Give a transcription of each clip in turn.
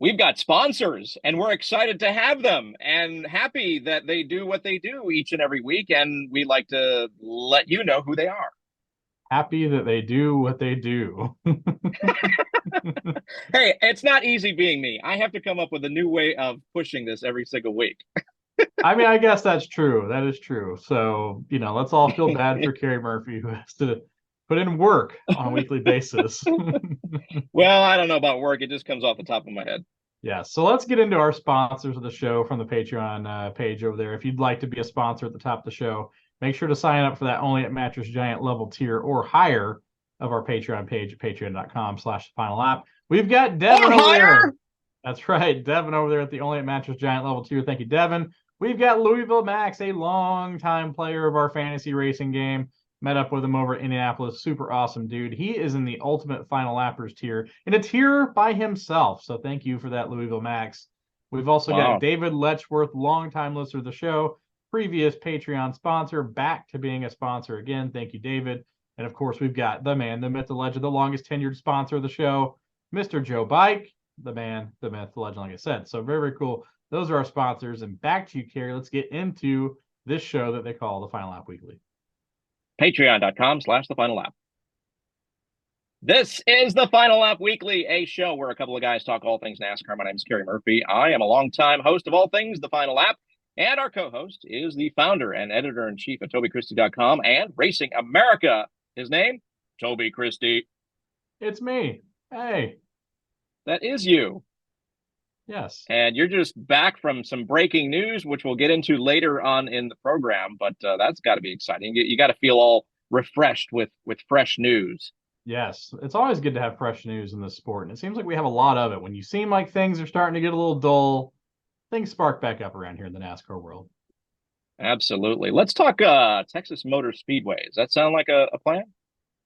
we've got sponsors, and we're excited to have them and happy that they do what they do each and every week. And we like to let you know who they are. Happy that they do what they do. Hey, it's not easy being me. I have to come up with a new way of pushing this every single week. I mean, I guess that's true. That is true. So, let's all feel bad for Kerry Murphy, who has to put in work on a weekly basis. Well, I don't know about work. It just comes off the top of my head. Yeah, so let's get into our sponsors of the show from the Patreon page over there. If you'd like to be a sponsor at the top of the show, make sure to sign up for that only at Mattress Giant level tier or higher of our Patreon page at patreon.com/final lap. We've got Devin Or over higher. there. That's right, Devin over there at the only at Mattress Giant level tier. Thank you, Devin. We've got Louisville Max, a long-time player of our fantasy racing game. Met up with him over at Indianapolis. Super awesome dude. He is in the ultimate final lappers tier, in a tier by himself. So thank you for that, Louisville Max. We've also got Wow. David Letchworth, longtime listener of the show, previous Patreon sponsor, back to being a sponsor again. Thank you, David. And of course, we've got the man, the myth, the legend, the longest tenured sponsor of the show, Mr. Joe Bike, the man, the myth, the legend, like I said. So very, very cool. Those are our sponsors. And back to you, Kerry. Let's get into this show that they call the Final Lap Weekly. Patreon.com/the final lap. This is the Final Lap Weekly, a show where a couple of guys talk all things NASCAR. My name is Kerry Murphy. I am a longtime host of all things The Final Lap, and our co-host is the founder and editor-in-chief of TobyChristieCom and Racing America. His name, Toby Christie. It's me. Hey. That is you. Yes. And you're just back from some breaking news, which we'll get into later on in the program, but that's got to be exciting. You got to feel all refreshed with fresh news. Yes. It's always good to have fresh news in this sport. And it seems like we have a lot of it. When you seem like things are starting to get a little dull, things spark back up around here in the NASCAR world. Absolutely. Let's talk Texas Motor Speedway. Does that sound like a plan?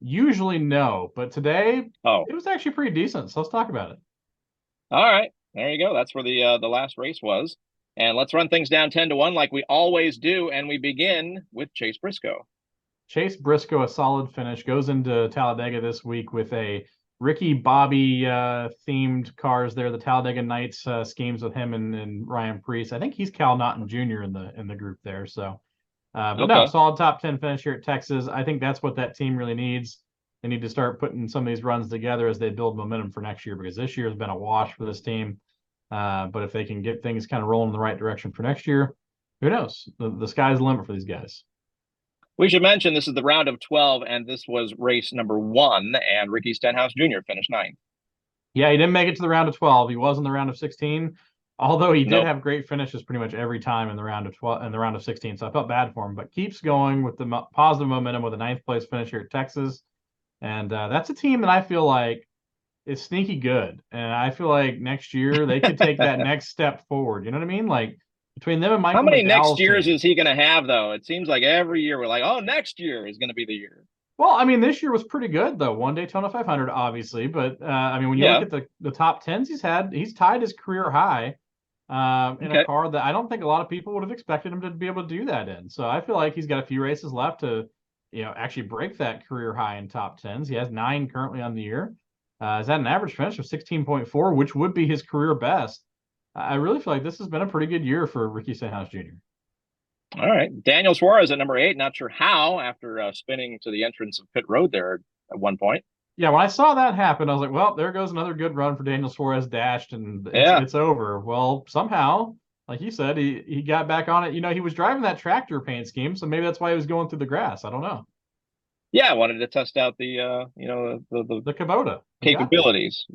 Usually no, but today Oh, it was actually pretty decent. So let's talk about it. all right. There you go. That's where the last race was. And let's run things down 10-1 like we always do. And we begin with Chase Briscoe. Chase Briscoe, a solid finish, goes into Talladega this week with a Ricky Bobby themed cars there. The Talladega Nights schemes with him and Ryan Preece. I think he's Cal Naughton Jr. in the group there. So, but no, Okay. solid top 10 finish here at Texas. I think that's what that team really needs. They need to start putting some of these runs together as they build momentum for next year, because this year has been a wash for this team. But if they can get things kind of rolling in the right direction for next year, who knows? The sky's the limit for these guys. We should mention this is the round of 12, and this was race number 1, and Ricky Stenhouse Jr. finished 9th. Yeah, he didn't make it to the round of 12. He was in the round of 16, although he did Nope. have great finishes pretty much every time in the round of 12 and the round of 16. So I felt bad for him, but keeps going with the positive momentum with a ninth place finish here at Texas. And that's a team that I feel like is sneaky good. And I feel like next year they could take that next step forward. You know what I mean? Like between them and How Michael many next McDowell's years team. is he going to have, though? It seems like every year we're like, oh, next year is going to be the year. Well, I mean, this year was pretty good though. One Daytona 500, obviously, but I mean, when you look Yeah. at the top tens he's had, he's tied his career high in a Okay. car that I don't think a lot of people would have expected him to be able to do that in. So I feel like he's got a few races left to, actually break that career high in top tens. He has 9 currently on the year. He's had an average finish of 16.4, which would be his career best. I really feel like this has been a pretty good year for Ricky Stenhouse Jr. All right. Daniel Suarez at number 8. Not sure how after spinning to the entrance of pit road there at one point. Yeah, when I saw that happen, I was like, well, there goes another good run for Daniel Suarez dashed, and it's Yeah. it's over. Well, somehow, like you said, he got back on it. He was driving that tractor paint scheme, so maybe that's why he was going through the grass. I don't know. Yeah. I wanted to test out the The Kubota. Exactly. capabilities.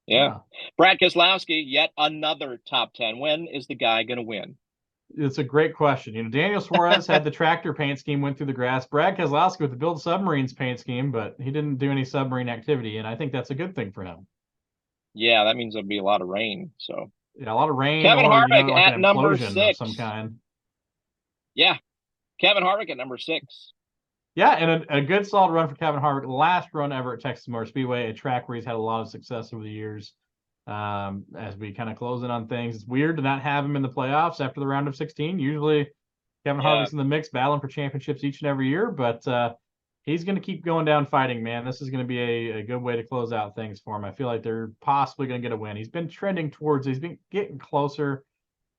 Yeah. Yeah. Brad Keselowski, yet another top 10. When is the guy going to win? It's a great question. Daniel Suarez had the tractor paint scheme, went through the grass. Brad Keselowski with the build submarines paint scheme, but he didn't do any submarine activity, and I think that's a good thing for him. Yeah, that means there'll be a lot of rain. So Yeah, a lot of rain Kevin or Harvick like an at number implosion of some 6. kind. Yeah. Kevin Harvick at number 6. Yeah, and a good solid run for Kevin Harvick. Last run ever at Texas Motor Speedway, a track where he's had a lot of success over the years. As we kind of close in on things, it's weird to not have him in the playoffs after the round of 16. Usually, Kevin Yeah. Harvick's in the mix, battling for championships each and every year. But he's going to keep going down fighting, man. This is going to be a good way to close out things for him. I feel like they're possibly going to get a win. He's been trending towards, he's been getting closer.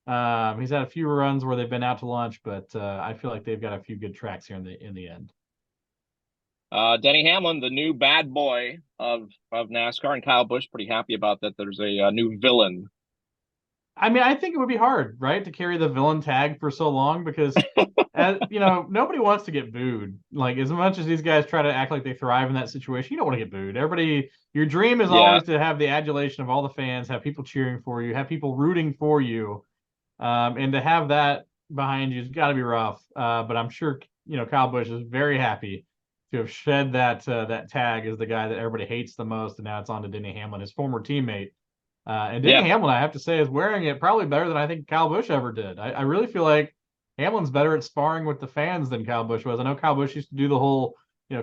He's had a few runs where they've been out to lunch, but I feel like they've got a few good tracks here in the end. Denny Hamlin, the new bad boy of NASCAR, and Kyle Busch pretty happy about that. There's a new villain. I mean, I think it would be hard, right, to carry the villain tag for so long because, nobody wants to get booed. Like, as much as these guys try to act like they thrive in that situation, you don't want to get booed. Everybody, your dream is always to have the adulation of all the fans, have people cheering for you, have people rooting for you, and to have that behind you has got to be rough. But I'm sure, Kyle Busch is very happy to have shed that tag as the guy that everybody hates the most, and now it's on to Denny Hamlin, his former teammate. And Denny Hamlin, I have to say, is wearing it probably better than I think Kyle Busch ever did. I really feel like Hamlin's better at sparring with the fans than Kyle Busch was. I know Kyle Busch used to do the whole,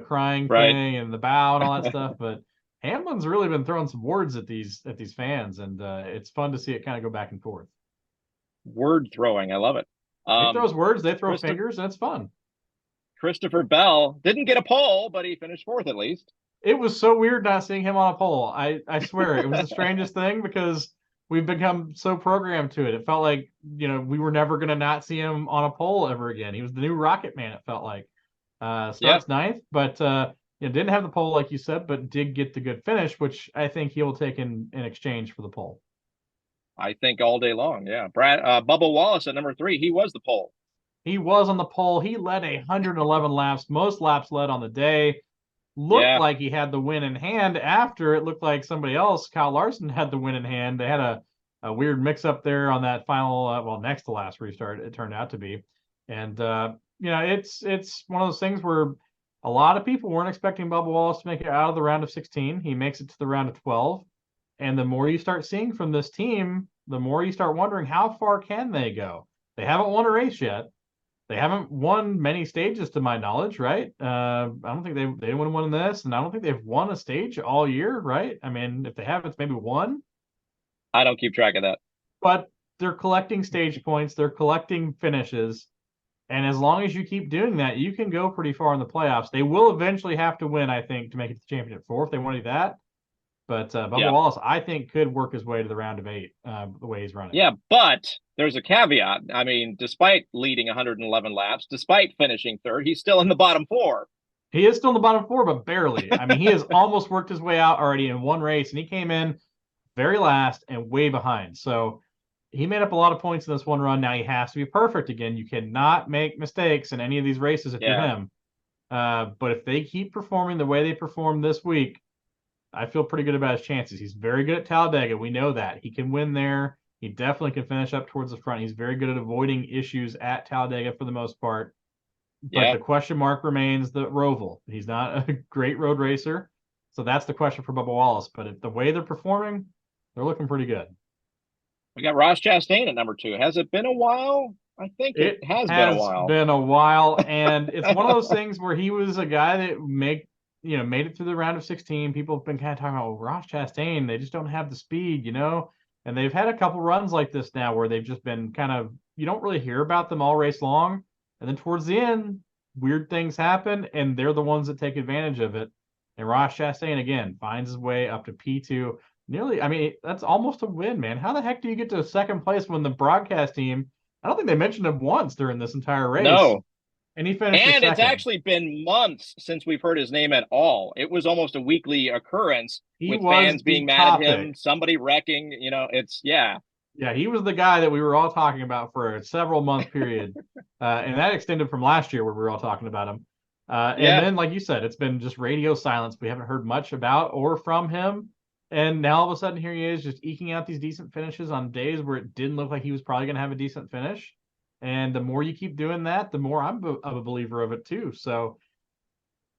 crying thing and the bow and all that stuff, but Hamlin's really been throwing some words at these fans, and it's fun to see it kind of go back and forth. Word throwing, I love it. He throws words, they throw fingers, and it's fun. Christopher Bell didn't get a pole, but he finished fourth at least. It was so weird not seeing him on a pole. I swear it was the strangest thing because we've become so programmed to it. It felt like, we were never going to not see him on a pole ever again. He was the new Rocket Man, it felt like. Starts ninth, but didn't have the pole like you said, but did get the good finish, which I think he will take in exchange for the pole. I think all day long, yeah. Bubba Wallace at number 3, he was the pole. He was on the pole. He led 111 laps, most laps led on the day. Looked like he had the win in hand. After it looked like somebody else, Kyle Larson, had the win in hand. They had a weird mix-up there on that final, next to last restart, it turned out to be. And, it's one of those things where a lot of people weren't expecting Bubba Wallace to make it out of the round of 16. He makes it to the round of 12. And the more you start seeing from this team, the more you start wondering, how far can they go? They haven't won a race yet. They haven't won many stages to my knowledge, right? I don't think they didn't win this, and I don't think they've won a stage all year, right? I mean, if they have, it's maybe one. I don't keep track of that. But they're collecting stage points, they're collecting finishes, and as long as you keep doing that, you can go pretty far in the playoffs. They will eventually have to win, I think, to make it to the championship 4 if they want to do that. But Bubba Wallace, I think, could work his way to the round of 8 the way he's running. Yeah, but there's a caveat. I mean, despite leading 111 laps, despite finishing third, he's still in the bottom 4. He is still in the bottom 4, but barely. I mean, he has almost worked his way out already in one race, and he came in very last and way behind. So he made up a lot of points in this one run. Now he has to be perfect again. You cannot make mistakes in any of these races if you're him. But if they keep performing the way they performed this week, I feel pretty good about his chances. He's very good at Talladega. We know that. He can win there. He definitely can finish up towards the front. He's very good at avoiding issues at Talladega for the most part. But the question mark remains the Roval. He's not a great road racer. So that's the question for Bubba Wallace. But if the way they're performing, they're looking pretty good. We got Ross Chastain at number 2. Has it been a while? I think it has been a while. It's been a while. And it's one of those things where he was a guy that made it through the round of 16. People have been kind of talking about, Ross Chastain, they just don't have the speed, and they've had a couple runs like this now where they've just been kind of, you don't really hear about them all race long. And then towards the end, weird things happen, and they're the ones that take advantage of it. And Ross Chastain, again, finds his way up to P2. Nearly, I mean, that's almost a win, man. How the heck do you get to second place when the broadcast team, I don't think they mentioned him once during this entire race. No. And he finished And second. It's actually been months since we've heard his name at all. It was almost a weekly occurrence with fans being mad at him, somebody wrecking, Yeah, he was the guy that we were all talking about for a several month period. And that extended from last year where we were all talking about him. And then, like you said, it's been just radio silence. We haven't heard much about or from him. And now all of a sudden here he is just eking out these decent finishes on days where it didn't look like he was probably going to have a decent finish. And the more you keep doing that, the more I'm a believer of it too. So,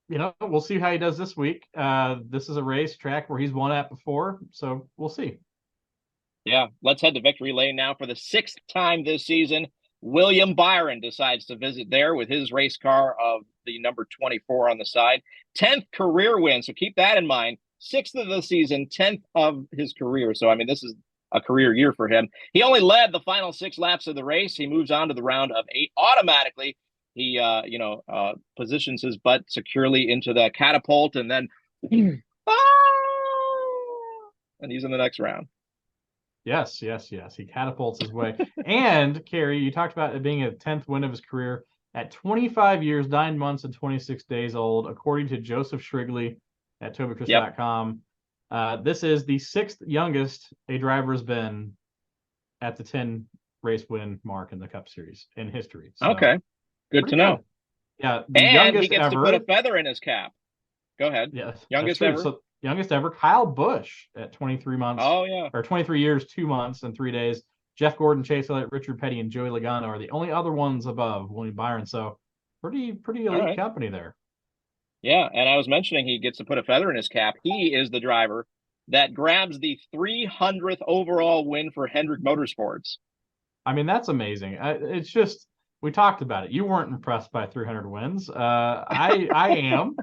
we'll see how he does this week. This is a racetrack where he's won at before, so we'll see. Yeah, let's head to victory lane now for the 6th time this season. William Byron decides to visit there with his race car of the number 24 on the side. 10th career win, so keep that in mind. 6th of the season, 10th of his career. So, I mean, this is a career year for him. He only led the final 6 laps of the race. He moves on to the round of 8 automatically. He, positions his butt securely into the catapult, and then, ah! And he's in the next round. Yes. He catapults his way. And Kerry, you talked about it being a 10th win of his career at 25 years, 9 months, and 26 days old, according to Joseph Shrigley at TobyChristieCom. This is the 6th youngest a driver has been at the 10 race win mark in the Cup Series in history. So, okay, good to know. Yeah, the and youngest he gets ever. To put a feather in his cap. Go ahead. Yes, youngest ever. So, youngest ever, Kyle Busch at 23 months. Oh yeah, or 23 years, 2 months, and 3 days. Jeff Gordon, Chase Elliott, Richard Petty, and Joey Logano are the only other ones above William Byron. So pretty elite company there. Yeah, and I was mentioning he gets to put a feather in his cap. He is the driver that grabs the 300th overall win for Hendrick Motorsports. I mean, that's amazing. It's just, we talked about it. You weren't impressed by 300 wins. I am.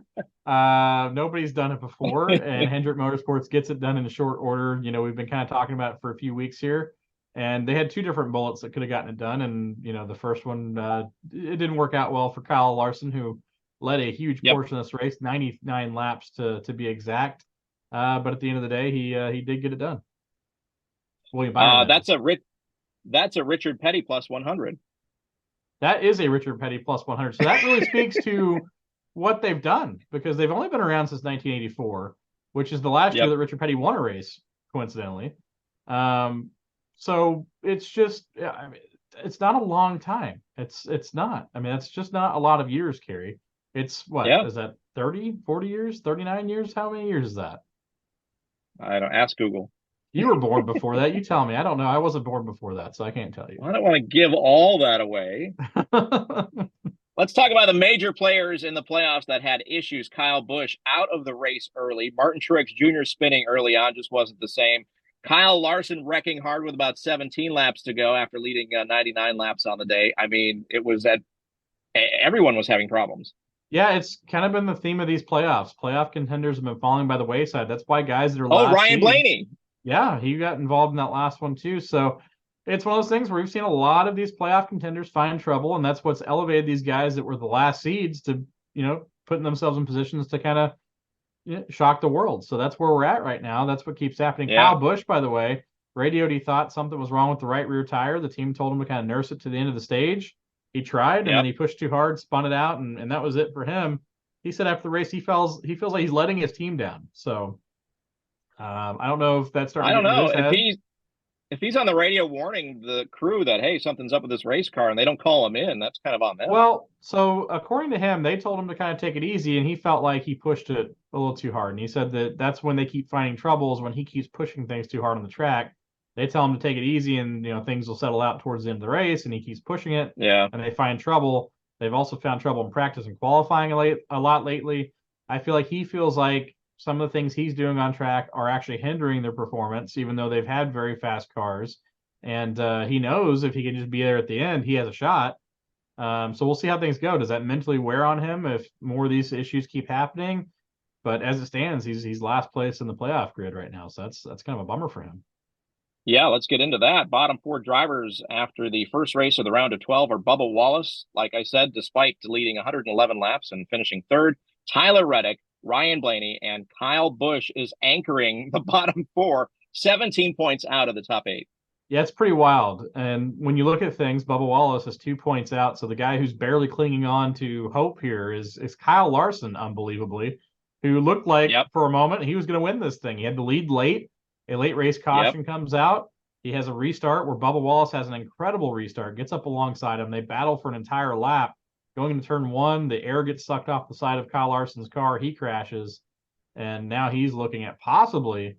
Nobody's done it before, and Hendrick Motorsports gets it done in short order. You know, we've been kind of talking about it for a few weeks here, and they had 2 different bullets that could have gotten it done. And, you know, the first one, it didn't work out well for Kyle Larson, who led a huge portion of this race, 99 laps to be exact. But at the end of the day, he did get it done. William Byron. That's a Richard Petty plus 100. That is a Richard Petty plus 100. So that really speaks to what they've done, because they've only been around since 1984, which is the last year that Richard Petty won a race, coincidentally. So it's just, I mean, it's not a long time. It's not. I mean, it's just not a lot of years, Kerry. It's what is that, 30, 40 years, 39 years? How many years is that? I don't ask Google. You were born before that. You tell me. I don't know. I wasn't born before that, so I can't tell you. I don't want to give all that away. Let's talk about the major players in the playoffs that had issues. Kyle Busch out of the race early. Martin Truex Jr. spinning early on, just wasn't the same. Kyle Larson wrecking hard with about 17 laps to go after leading 99 laps on the day. I mean, it was that everyone was having problems. Yeah, it's kind of been the theme of these playoffs. Playoff contenders have been falling by the wayside. That's why guys that are Ryan Blaney. Yeah, he got involved in that last one too. So it's one of those things where we've seen a lot of these playoff contenders find trouble, and that's what's elevated these guys that were the last seeds to, putting themselves in positions to kind of shock the world. So that's where we're at right now. That's what keeps happening. Yeah. Kyle Busch, by the way, radioed he thought something was wrong with the right rear tire. The team told him to kind of nurse it to the end of the stage. He tried, and then he pushed too hard, spun it out, and that was it for him. He said after the race he feels like he's letting his team down. So I don't know if that's starting. I don't know if he's on the radio warning the crew that, hey, something's up with this race car, and they don't call him in. That's kind of on them. Well, so according to him, they told him to kind of take it easy, and he felt like he pushed it a little too hard. And he said that that's when they keep finding troubles, when he keeps pushing things too hard on the track. They tell him to take it easy, and things will settle out towards the end of the race, and he keeps pushing it. Yeah. And they find trouble. They've also found trouble in practice and qualifying a lot lately. I feel like he feels like some of the things he's doing on track are actually hindering their performance, even though they've had very fast cars. And he knows if he can just be there at the end, he has a shot. So we'll see how things go. Does that mentally wear on him if more of these issues keep happening? But as it stands, he's last place in the playoff grid right now. So that's kind of a bummer for him. Yeah, let's get into that. Bottom 4 drivers after the first race of the round of 12 are Bubba Wallace, like I said, despite leading 111 laps and finishing 3rd. Tyler Reddick, Ryan Blaney, and Kyle Busch is anchoring the bottom 4, 17 points out of the top 8. Yeah, it's pretty wild. And when you look at things, Bubba Wallace is 2 points out. So the guy who's barely clinging on to hope here is Kyle Larson, unbelievably, who looked like for a moment he was going to win this thing. He had the lead late. A late race caution comes out. He has a restart where Bubba Wallace has an incredible restart, gets up alongside him. They battle for an entire lap. Going into turn 1, the air gets sucked off the side of Kyle Larson's car. He crashes. And now he's looking at possibly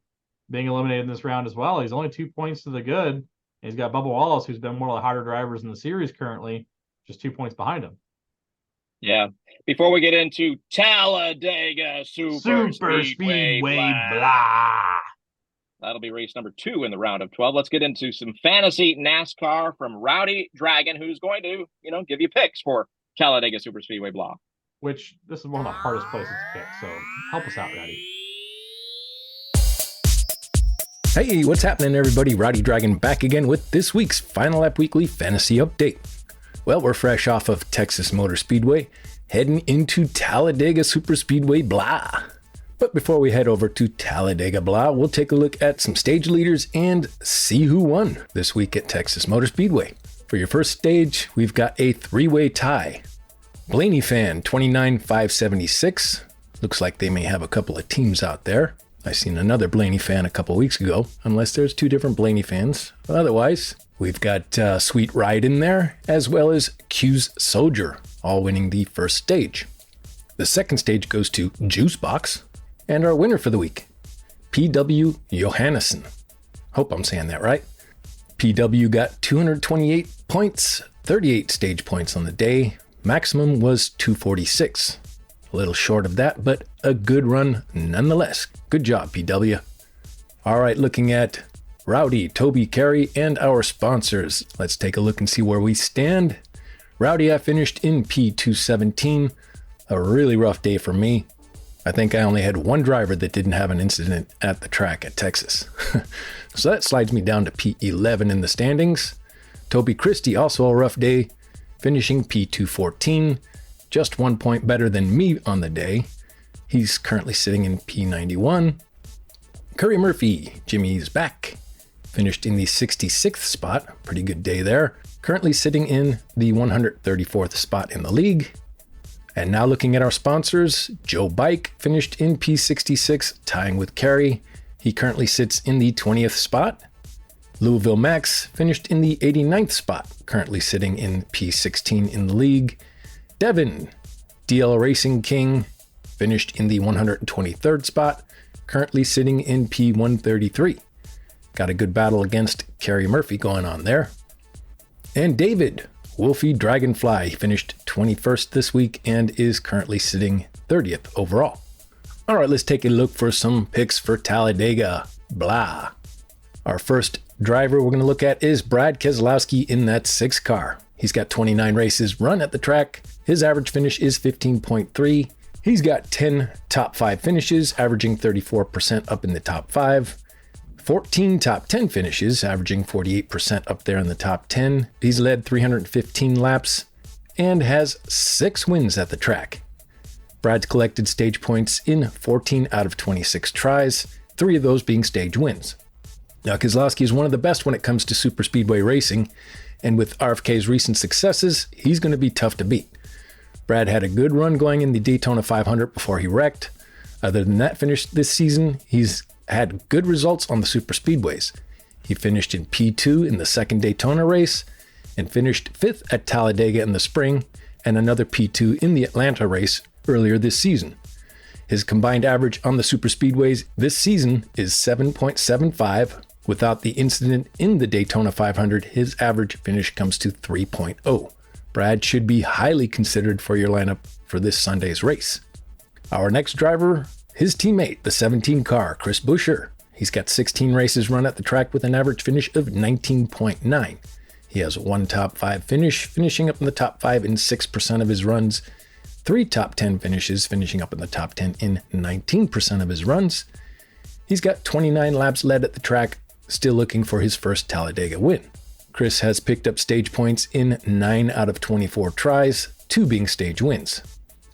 being eliminated in this round as well. He's only 2 points to the good. He's got Bubba Wallace, who's been one of the harder drivers in the series currently, just 2 points behind him. Yeah. Before we get into Talladega Super Speedway blah. That'll be race number 2 in the round of 12. Let's get into some fantasy NASCAR from Rowdy Dragon, who's going to, give you picks for Talladega Super Speedway blah. Which, this is one of the hardest places to pick, so help us out, Rowdy. Hey, what's happening, everybody? Rowdy Dragon back again with this week's Final Lap Weekly Fantasy Update. Well, we're fresh off of Texas Motor Speedway, heading into Talladega Superspeedway Blah. But before we head over to Talladega Blah, we'll take a look at some stage leaders and see who won this week at Texas Motor Speedway. For your first stage, we've got a three-way tie. Blaney Fan 29,576. Looks like they may have a couple of teams out there. I seen another Blaney Fan a couple weeks ago, unless there's two different Blaney fans. Otherwise, we've got Sweet Ride in there, as well as Q's Soldier, all winning the first stage. The second stage goes to Juice Box, and our winner for the week, PW Johannesson. Hope I'm saying that right. PW got 228 points, 38 stage points on the day. Maximum was 246. A little short of that, but a good run nonetheless. Good job, PW. All right, looking at Rowdy, Toby, Kerry, and our sponsors. Let's take a look and see where we stand. Rowdy, I finished in P217. A really rough day for me. I think I only had one driver that didn't have an incident at the track at Texas. So that slides me down to P11 in the standings. Toby Christie, also a rough day, finishing P214. Just 1 point better than me on the day. He's currently sitting in P91. Curry Murphy, Jimmy's back. Finished in the 66th spot. Pretty good day there. Currently sitting in the 134th spot in the league. And now looking at our sponsors, Joe Bike finished in P66, tying with Kerry. He currently sits in the 20th spot. Louisville Max finished in the 89th spot, currently sitting in P16 in the league. Devin, DL Racing King, finished in the 123rd spot, currently sitting in P133. Got a good battle against Kerry Murphy going on there. And David, Wolfie Dragonfly, finished 21st this week and is currently sitting 30th overall. All right, let's take a look for some picks for Talladega Blah. Our first driver we're going to look at is Brad Keselowski in that 6 car. He's got 29 races run at the track. His average finish is 15.3. He's got 10 top 5 finishes, averaging 34% up in the top 5. 14 top 10 finishes, averaging 48% up there in the top 10. He's led 315 laps and has 6 wins at the track. Brad's collected stage points in 14 out of 26 tries, 3 of those being stage wins. Now, Keselowski is one of the best when it comes to super speedway racing, and with RFK's recent successes, he's going to be tough to beat. Brad had a good run going in the Daytona 500 before he wrecked. Other than that finish this season, he's had good results on the super speedways. He finished in P2 in the second Daytona race and finished 5th at Talladega in the spring and another P2 in the Atlanta race earlier this season. His combined average on the super speedways this season is 7.75. Without the incident in the Daytona 500, his average finish comes to 3.0. Brad should be highly considered for your lineup for this Sunday's race. Our next driver, his teammate, the 17 car, Chris Buescher. He's got 16 races run at the track with an average finish of 19.9. He has 1 top 5 finish, finishing up in the top 5 in 6% of his runs, 3 top 10 finishes, finishing up in the top 10 in 19% of his runs. He's got 29 laps led at the track, still looking for his first Talladega win. Chris has picked up stage points in 9 out of 24 tries, 2 being stage wins.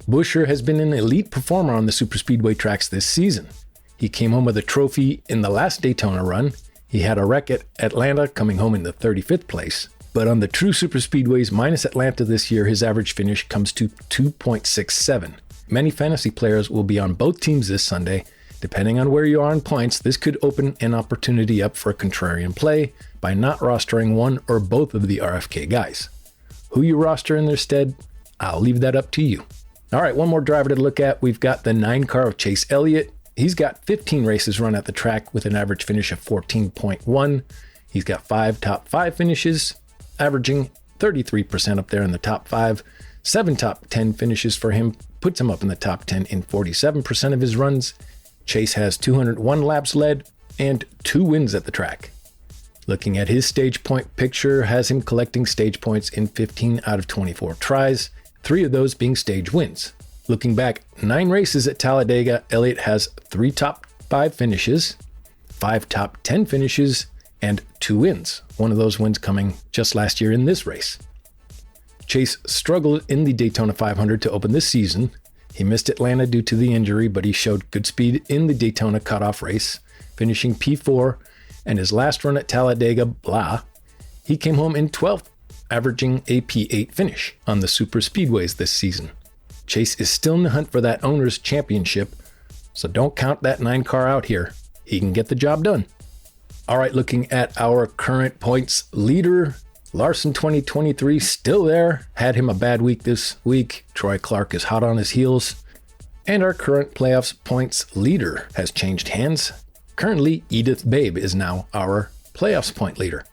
Buescher has been an elite performer on the superspeedway tracks this season. He came home with a trophy in the last Daytona run. He had a wreck at Atlanta, coming home in the 35th place. But on the true superspeedways minus Atlanta this year, his average finish comes to 2.67. Many fantasy players will be on both teams this Sunday. Depending on where you are in points, this could open an opportunity up for a contrarian play by not rostering one or both of the RFK guys. Who you roster in their stead, I'll leave that up to you. All right, one more driver to look at. We've got the 9 car of Chase Elliott. He's got 15 races run at the track with an average finish of 14.1. He's got 5 top 5 finishes, averaging 33% up there in the top 5. 7 top 10 finishes for him puts him up in the top 10 in 47% of his runs. Chase has 201 laps led and 2 wins at the track. Looking at his stage point picture has him collecting stage points in 15 out of 24 tries, 3 of those being stage wins. Looking back 9 races at Talladega, Elliott has 3 top 5 finishes, 5 top 10 finishes, and 2 wins. One of those wins coming just last year in this race. Chase struggled in the Daytona 500 to open this season. He missed Atlanta due to the injury, but he showed good speed in the Daytona cutoff race, finishing P4, and his last run at Talladega, blah, he came home in 12th, averaging a P8 finish on the super speedways this season. Chase is still in the hunt for that owner's championship, so don't count that 9 car out here. He can get the job done. All right, looking at our current points leader, Larson 2023 still there. Had him a bad week this week. Troy Clark is hot on his heels. And our current playoffs points leader has changed hands. Currently, Edith Babe is now our playoffs point leader.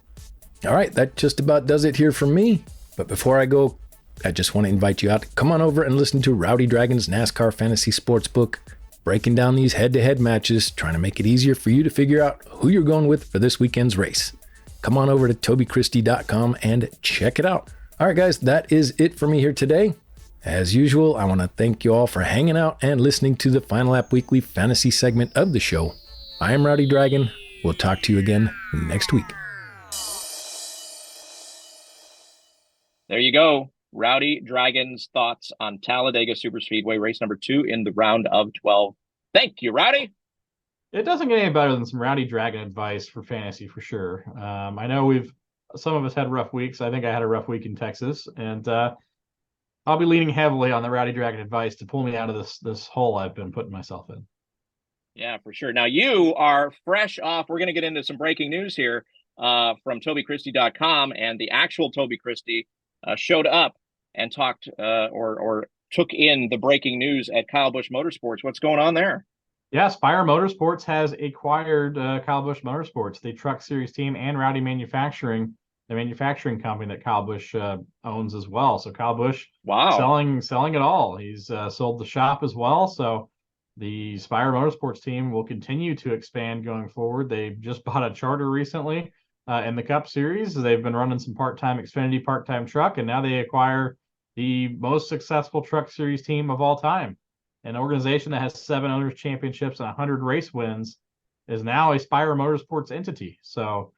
All right, that just about does it here for me. But before I go, I just want to invite you out. Come on over and listen to Rowdy Dragon's NASCAR Fantasy Sportsbook, breaking down these head-to-head matches, trying to make it easier for you to figure out who you're going with for this weekend's race. Come on over to TobyChristieCom and check it out. All right, guys, that is it for me here today. As usual, I want to thank you all for hanging out and listening to the Final Lap Weekly Fantasy segment of the show. I am Rowdy Dragon. We'll talk to you again next week. There you go. Rowdy Dragon's thoughts on Talladega Superspeedway race number 2 in the round of 12. Thank you, Rowdy. It doesn't get any better than some Rowdy Dragon advice for fantasy for sure. I know some of us had rough weeks. I think I had a rough week in Texas, and I'll be leaning heavily on the Rowdy Dragon advice to pull me out of this hole I've been putting myself in. Yeah, for sure. Now you are fresh off. We're going to get into some breaking news here from TobyChristie.com, and the actual Toby Christie showed up and talked or took in the breaking news at Kyle Busch Motorsports. What's going on there? Yeah, Spire Motorsports has acquired Kyle Busch Motorsports, the Truck Series team, and Rowdy Manufacturing, the manufacturing company that Kyle Busch owns as well. So Kyle Busch, wow, selling it all. He's sold the shop as well. So the Spire Motorsports team will continue to expand going forward. They just bought a charter recently in the Cup Series. They've been running some part-time Xfinity part-time truck, and now they acquire the most successful Truck Series team of all time. An organization that has 7 owners championships and 100 race wins is now a Spire Motorsports entity. So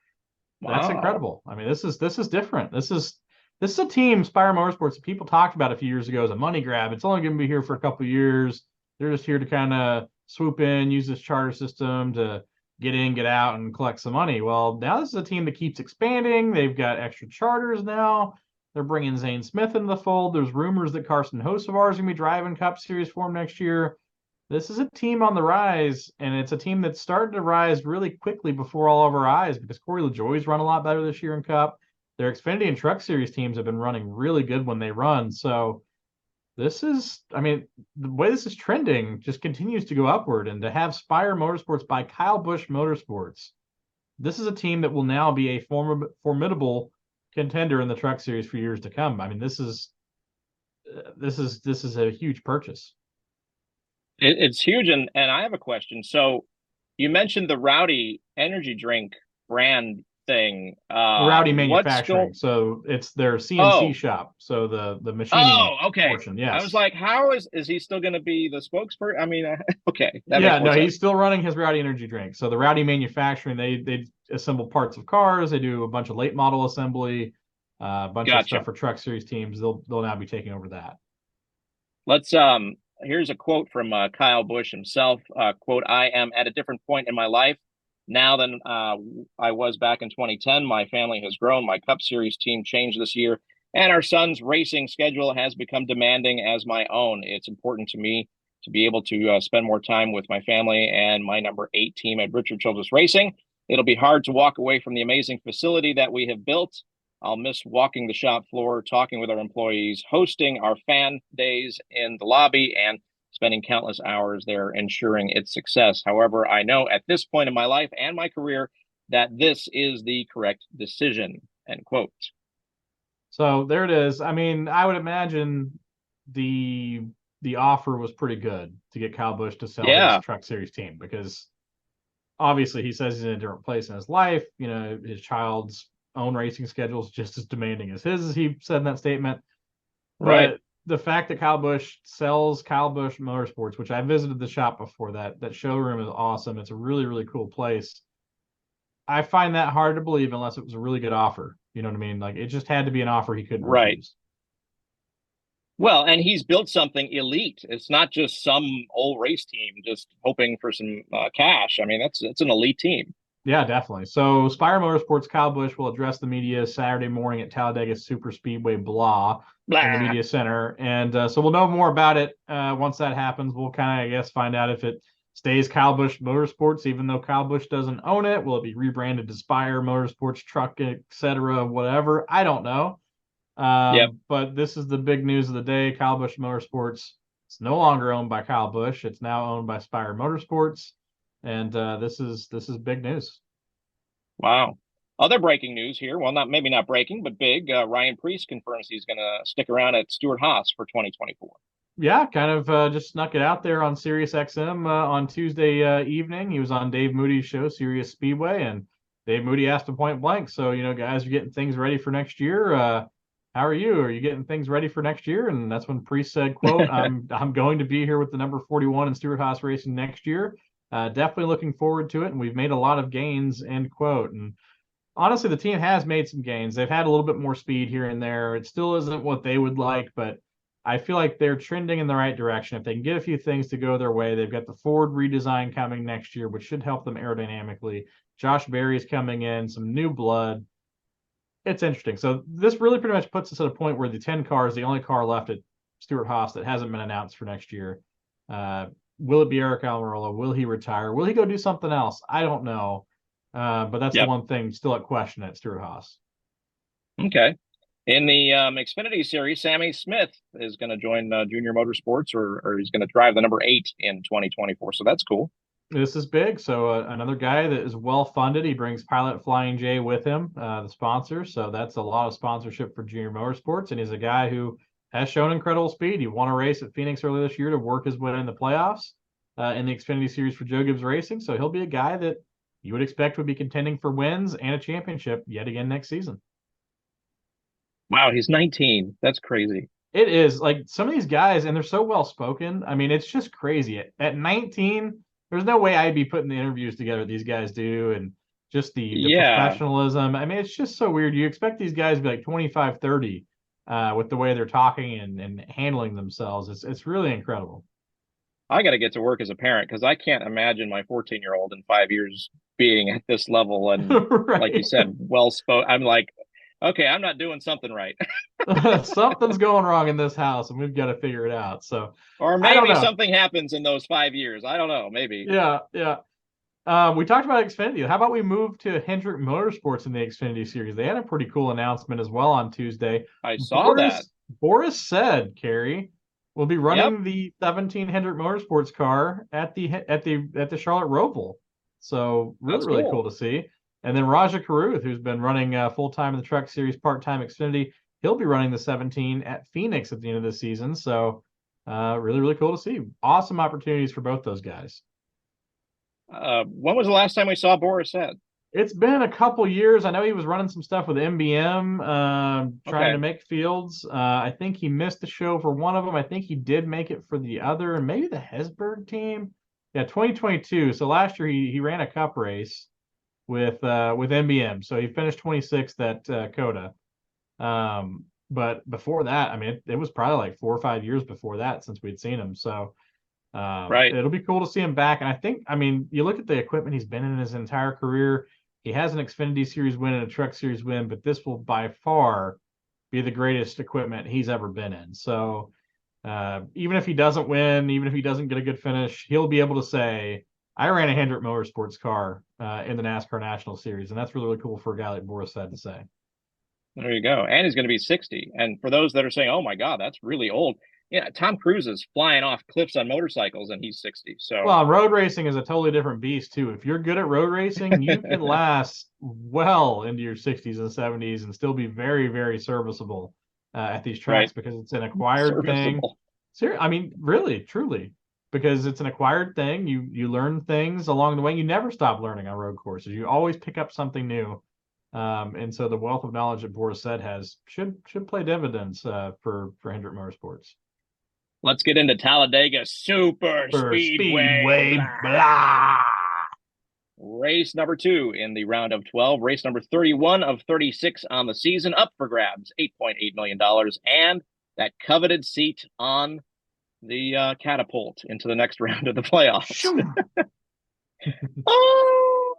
that's incredible. I mean, this is different. This is a team, Spire Motorsports, that people talked about a few years ago as a money grab. It's only going to be here for a couple of years. They're just here to kind of swoop in, use this charter system to get in, get out, and collect some money. Well, now this is a team that keeps expanding. They've got extra charters now. They're bringing Zane Smith into the fold. There's rumors that Carson Hocevar is going to be driving Cup Series for him next year. This is a team on the rise, and it's a team that started to rise really quickly before all of our eyes because Corey LaJoie's run a lot better this year in Cup. Their Xfinity and Truck Series teams have been running really good when they run. So this is, I mean, the way this is trending just continues to go upward. And to have Spire Motorsports by Kyle Busch Motorsports, this is a team that will now be a formidable contender in the Truck Series for years to come. I mean, this is a huge purchase. It's huge, and I have a question. So you mentioned the Rowdy energy drink brand thing. Rowdy Manufacturing. So it's their CNC shop. So the machining portion. Yes. I was like, how is he still going to be the spokesperson? I mean, okay. He's still running his Rowdy energy drink. So the Rowdy Manufacturing, they assemble parts of cars. They do a bunch of late model assembly, a bunch of stuff for Truck Series teams. They'll now be taking over that. Let's here's a quote from Kyle Busch himself. Quote, "I am at a different point in my life now than I was back in 2010. My family has grown. My Cup Series team changed this year, and our son's racing schedule has become demanding as my own. It's important to me to be able to spend more time with my family and my number 8 team at Richard Childress Racing. It'll be hard to walk away from the amazing facility that we have built. I'll miss walking the shop floor, talking with our employees, hosting our fan days in the lobby, and spending countless hours there ensuring its success. However, I know at this point in my life and my career that this is the correct decision." End quote. So there it is. I mean, I would imagine the offer was pretty good to get Kyle Busch to sell his Truck Series team, because obviously he says he's in a different place in his life. You know, his child's own racing schedule is just as demanding as his, as he said in that statement. Right. But the fact that Kyle Busch sells Kyle Busch Motorsports, which I visited the shop before, that showroom is awesome. It's a really, really cool place. I find that hard to believe unless it was a really good offer. You know what I mean? Like, it just had to be an offer he couldn't refuse. Well, and he's built something elite. It's not just some old race team just hoping for some cash. I mean, it's an elite team. Yeah, definitely. So Spire Motorsports, Kyle Busch will address the media Saturday morning at Talladega Super Speedway Blah in the Blah. media center. And so we'll know more about it once that happens. We'll kind of, I guess, find out if it stays Kyle Busch Motorsports, even though Kyle Busch doesn't own it. Will it be rebranded to Spire Motorsports Truck, etc., whatever? I don't know. Yep. But this is the big news of the day. Kyle Busch Motorsports is no longer owned by Kyle Busch. It's now owned by Spire Motorsports. And this is big news. Wow. Other breaking news here. Well, maybe not breaking, but big. Ryan Preece confirms he's going to stick around at Stewart-Haas for 2024. Yeah, kind of just snuck it out there on Sirius XM on Tuesday evening. He was on Dave Moody's show, Sirius Speedway, and Dave Moody asked him point blank. So, guys, are getting things ready for next year. How are you? Are you getting things ready for next year? And that's when Preece said, "quote I'm going to be here with the number 41 in Stewart-Haas Racing next year. Definitely looking forward to it, and we've made a lot of gains." End quote. And honestly, the team has made some gains. They've had a little bit more speed here and there. It still isn't what they would like, but I feel like they're trending in the right direction. If they can get a few things to go their way, they've got the Ford redesign coming next year, which should help them aerodynamically. Josh Berry's coming in, some new blood. It's interesting. So this really pretty much puts us at a point where the 10 car is the only car left at Stewart-Haas that hasn't been announced for next year. Will it be Eric Almirola? Will he retire? Will he go do something else? I don't know. But that's the one thing still at question at Stewart-Haas. Okay. In the Xfinity Series, Sammy Smith is going to join Junior Motorsports, or he's going to drive the number 8 in 2024. So that's cool. This is big. So another guy that is well funded. He brings Pilot Flying J with him, the sponsor. So that's a lot of sponsorship for Junior Motorsports. And he's a guy who has shown incredible speed. He won a race at Phoenix earlier this year to work his way in the playoffs in the Xfinity Series for Joe Gibbs Racing. So he'll be a guy that you would expect would be contending for wins and a championship yet again next season. Wow, he's 19. That's crazy. It is. Like, some of these guys, and they're so well spoken. I mean, it's just crazy. At 19, there's no way I'd be putting the interviews together these guys do, and just the professionalism. I mean, it's just so weird. You expect these guys to be like 25, 30 with the way they're talking and handling themselves. It's really incredible. I got to get to work as a parent because I can't imagine my 14-year-old in 5 years being at this level and, right. Like you said, well spoken. I'm like, okay, I'm not doing something right. Something's going wrong in this house, and we've got to figure it out. So, or maybe something happens in those 5 years. I don't know. Maybe. Yeah. We talked about Xfinity. How about we move to Hendrick Motorsports in the Xfinity Series? They had a pretty cool announcement as well on Tuesday. I saw that. Boris said, Kerry will be running the 17 Hendrick Motorsports car at the Charlotte Roval. So really cool to see. And then Raja Karuth, who's been running full-time in the Truck Series, part-time Xfinity, he'll be running the 17 at Phoenix at the end of the season. So really cool to see. Awesome opportunities for both those guys. When was the last time we saw Boris Said? It's been a couple years. I know he was running some stuff with MBM, trying to make fields. I think he missed the show for one of them. I think he did make it for the other, and maybe the Hesburgh team. Yeah, 2022. So last year he ran a cup race with MBM. So he finished 26th at COTA. But before that, I mean, it was probably like 4 or 5 years before that since we'd seen him. So it'll be cool to see him back. And I think, I mean, you look at the equipment he's been in his entire career. He has an Xfinity Series win and a Truck Series win, but this will by far be the greatest equipment he's ever been in. So even if he doesn't win, even if he doesn't get a good finish, he'll be able to say, I ran a Hendrick Motorsports car in the NASCAR National Series. And that's really cool for a guy like Boris had to say. There you go. And he's going to be 60. And for those that are saying, oh my God, that's really old. Yeah, Tom Cruise is flying off cliffs on motorcycles and he's 60. So, well, road racing is a totally different beast too. If you're good at road racing, you can last well into your 60s and 70s and still be very, very serviceable at these tracks because it's an acquired thing. I mean, really, truly, because it's an acquired thing. You learn things along the way. You never stop learning on road courses. You always pick up something new. And so the wealth of knowledge that Boris Said has should play dividends for Hendrick Motorsports. Let's get into Talladega Super Speedway. Blah. Race number 2 in the round of 12. Race number 31 of 36 on the season. Up for grabs, $8.8 million. And that coveted seat on the catapult into the next round of the playoffs. Oh!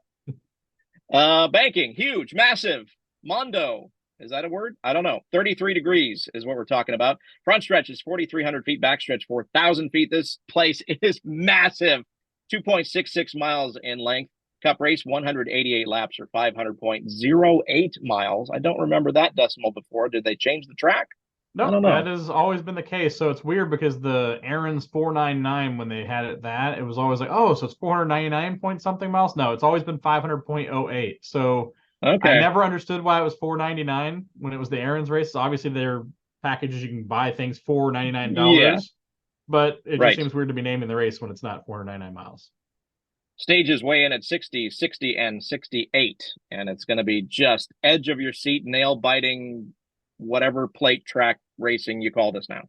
Banking, huge, massive, Mondo. Is that a word? I don't know. 33 degrees is what we're talking about. Front stretch is 4,300 feet, back stretch 4,000 feet. This place is massive. 2.66 miles in length. Cup race, 188 laps or 500.08 miles. I don't remember that decimal before. Did they change the track? No, I don't know. that has always been the case. So it's weird because the Aaron's 499, when they had it was always like, oh, so it's 499 point something miles. No, it's always been 500.08. So Okay. I never understood why it was 499 when it was the Aaron's race. So obviously their packages, you can buy things for $99. Yeah. But it Right. just seems weird to be naming the race when it's not 499 miles. Stages weigh in at 60, 60, and 68. And it's going to be just edge of your seat, nail biting, whatever plate track racing you call this now.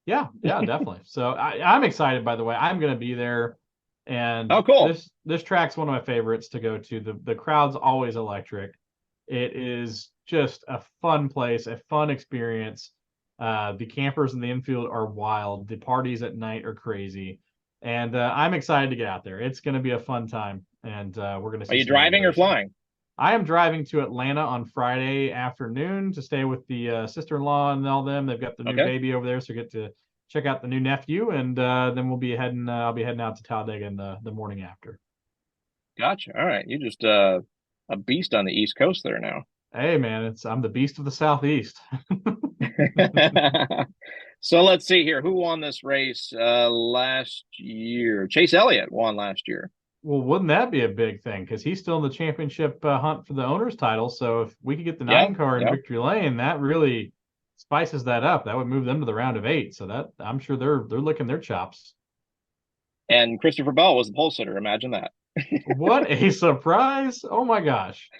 Yeah, definitely. So I'm excited, by the way. I'm going to be there. And oh, cool. This track's one of my favorites to go to. The crowd's always electric. It is just a fun place, a fun experience. The campers in the infield are wild. The parties at night are crazy. And I'm excited to get out there. It's going to be a fun time. And we're going to see. Are you driving or flying? I am driving to Atlanta on Friday afternoon to stay with the sister-in-law and all them. They've got the new baby over there, so get to check out the new nephew, and then we'll be heading. I'll be heading out to Talladega in the morning after. Gotcha. All right, you're just a beast on the East Coast there now. Hey man, I'm the beast of the Southeast. So let's see here. Who won this race last year? Chase Elliott won last year. Well, wouldn't that be a big thing? Because he's still in the championship hunt for the owner's title. So if we could get the 9 car in victory lane, that really spices that up. That would move them to the round of 8. So that I'm sure they're licking their chops. And Christopher Bell was the pole sitter. Imagine that. What a surprise! Oh my gosh.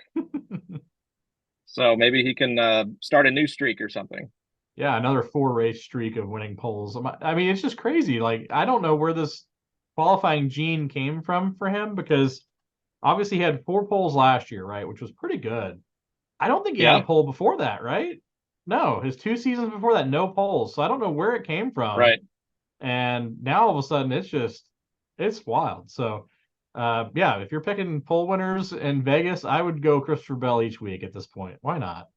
So maybe he can start a new streak or something. Yeah, another 4-race streak of winning poles. I mean, it's just crazy. Like, I don't know where this qualifying gene came from for him, because obviously he had 4 poles last year, right? Which was pretty good. I don't think he had a pole before that, right? No, his 2 seasons before that, no poles. So I don't know where it came from. Right. And now all of a sudden it's wild. So yeah, if you're picking pole winners in Vegas, I would go Christopher Bell each week at this point. Why not?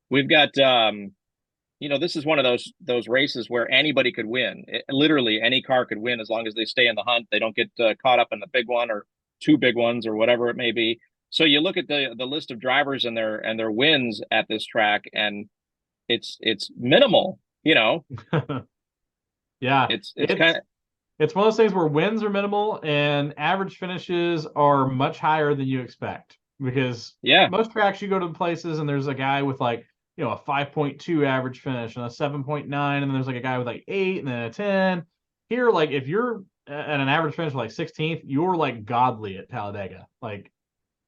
We've got this is one of those races where anybody could win. Literally any car could win as long as they stay in the hunt. They don't get caught up in the big one or 2 big ones or whatever it may be. So you look at the list of drivers and their wins at this track, and it's minimal, Yeah. It's kind of, it's one of those things where wins are minimal and average finishes are much higher than you expect, because most tracks you go to places and there's a guy with like, a 5.2 average finish and a 7.9, and then there's like a guy with like 8 and then a 10. Here, like if you're at an average finish of like 16th, you're like godly at Talladega. Like,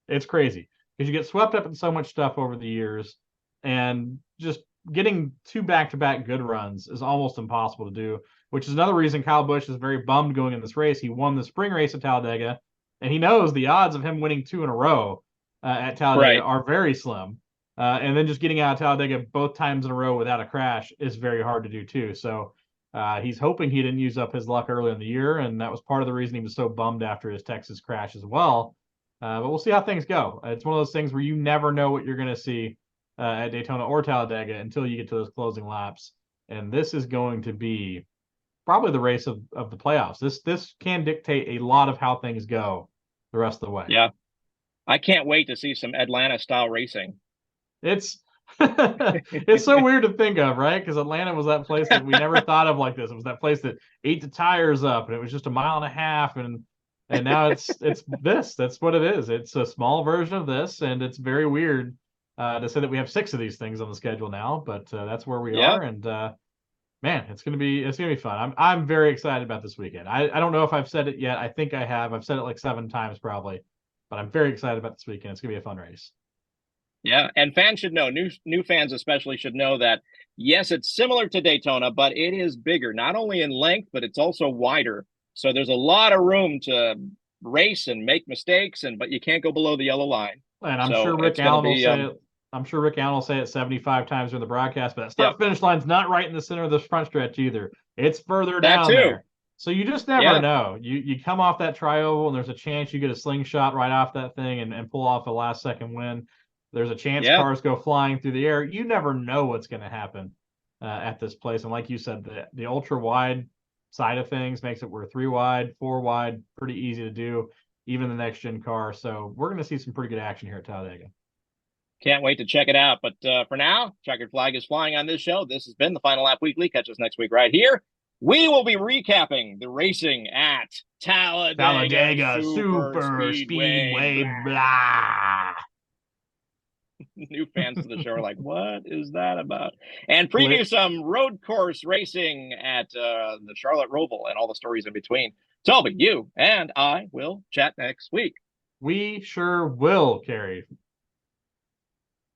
it's crazy because you get swept up in so much stuff over the years, and just getting 2 back-to-back good runs is almost impossible to do, which is another reason Kyle Busch is very bummed going in this race. He won the spring race at Talladega, and he knows the odds of him winning 2 in a row at Talladega are very slim. And then just getting out of Talladega both times in a row without a crash is very hard to do too. So he's hoping he didn't use up his luck early in the year, and that was part of the reason he was so bummed after his Texas crash as well. But we'll see how things go. It's one of those things where you never know what you're going to see at Daytona or Talladega until you get to those closing laps. And this is going to be probably the race of the playoffs. This can dictate a lot of how things go the rest of the way. Yeah. I can't wait to see some Atlanta style racing. It's it's so weird to think of, right? Because Atlanta was that place that we never thought of like this. It was that place that ate the tires up, and it was just a mile and a half, and now it's this. That's what it is. It's a small version of this, and it's very weird to say that we have 6 of these things on the schedule now, but that's where we are. And man, it's gonna be fun. I'm very excited about this weekend. I don't know if I've said it yet. I think I have. I've said it like 7 times probably, but I'm very excited about this weekend. It's gonna be a fun race. Yeah, and fans should know, new fans especially should know that, yes, it's similar to Daytona, but it is bigger, not only in length, but it's also wider. So there's a lot of room to race and make mistakes, but you can't go below the yellow line. And I'm sure Rick Allen will say it I'm sure Rick Allen will say it 75 times during the broadcast, but that start-finish line's not right in the center of the front stretch either. It's further down there. So you just never know. You come off that tri-oval, and there's a chance you get a slingshot right off that thing and pull off a last-second win. There's a chance cars go flying through the air. You never know what's going to happen at this place. And like you said, the ultra-wide side of things makes it where 3 wide, 4 wide, pretty easy to do, even the next-gen car. So we're going to see some pretty good action here at Talladega. Can't wait to check it out. But for now, checkered flag is flying on this show. This has been the Final Lap Weekly. Catch us next week right here. We will be recapping the racing at Talladega Super Speedway. Blah. New fans to the show are like, what is that about? And preview some road course racing at the Charlotte Roval and all the stories in between. Toby, you and I will chat next week. We sure will, Kerry.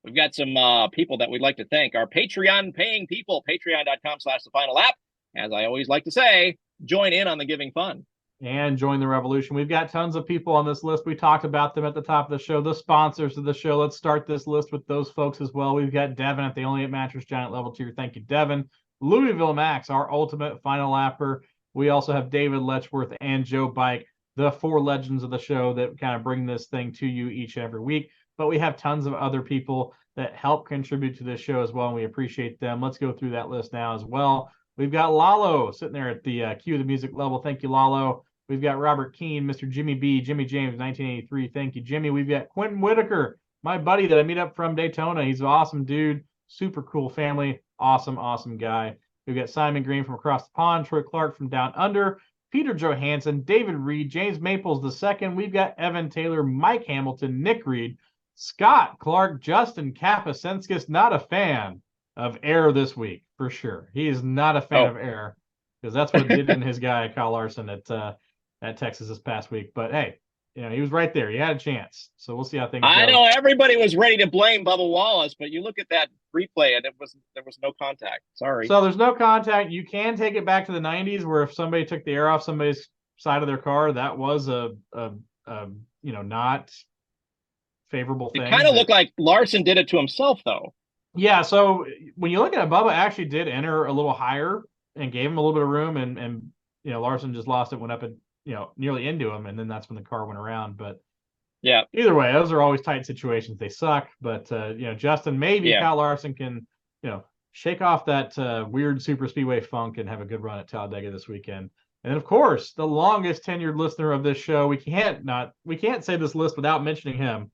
We've got some people that we'd like to thank. Our Patreon paying people, patreon.com/thefinallap. As I always like to say, join in on the giving fun. And join the revolution. We've got tons of people on this list. We talked about them at the top of the show, the sponsors of the show. Let's start this list with those folks as well. We've got Devin at the Only at Mattress Giant level tier. Thank you, Devin. Louisville Max, our ultimate final lapper. We also have David Letchworth and Joe Bike, the 4 legends of the show that kind of bring this thing to you each and every week. But we have tons of other people that help contribute to this show as well, and we appreciate them. Let's go through that list now as well. We've got Lalo sitting there at the Cue the Music level. Thank you, Lalo. We've got Robert Keene, Mr. Jimmy B, Jimmy James, 1983. Thank you, Jimmy. We've got Quentin Whitaker, my buddy that I meet up from Daytona. He's an awesome dude, super cool family, awesome, awesome guy. We've got Simon Green from across the pond, Troy Clark from down under, Peter Johansson, David Reed, James Maples II. We've got Evan Taylor, Mike Hamilton, Nick Reed, Scott Clark, Justin Kapasenskis, not a fan of air this week, for sure. He is not a fan of air, because that's what did in his guy, Kyle Larson, at Texas this past week. But hey, he was right there. He had a chance. So we'll see how things go. I know everybody was ready to blame Bubba Wallace, but you look at that replay and there was no contact. Sorry. So there's no contact. You can take it back to the 90s where if somebody took the air off somebody's side of their car, that was a not favorable thing. It kind of looked like Larson did it to himself, though. Yeah, so when you look at it, Bubba actually did enter a little higher and gave him a little bit of room, and Larson just lost it, went up and nearly into him, and then that's when the car went around. But yeah, either way, those are always tight situations. They suck, but Justin, maybe Kyle Larson can shake off that weird super speedway funk and have a good run at Talladega this weekend. And of course, the longest tenured listener of this show, we can't say this list without mentioning him.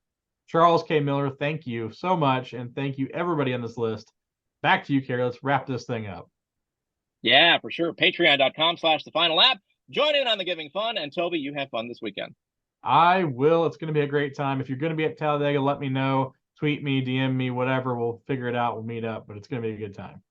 Charles K. Miller, thank you so much, and thank you everybody on this list. Back to you, Kerry. Let's wrap this thing up. Yeah, for sure. Patreon.com/thefinallap. Join in on the giving fun, and Toby, you have fun this weekend. I will. It's going to be a great time. If you're going to be at Talladega, let me know. Tweet me, DM me, whatever. We'll figure it out. We'll meet up, but it's going to be a good time.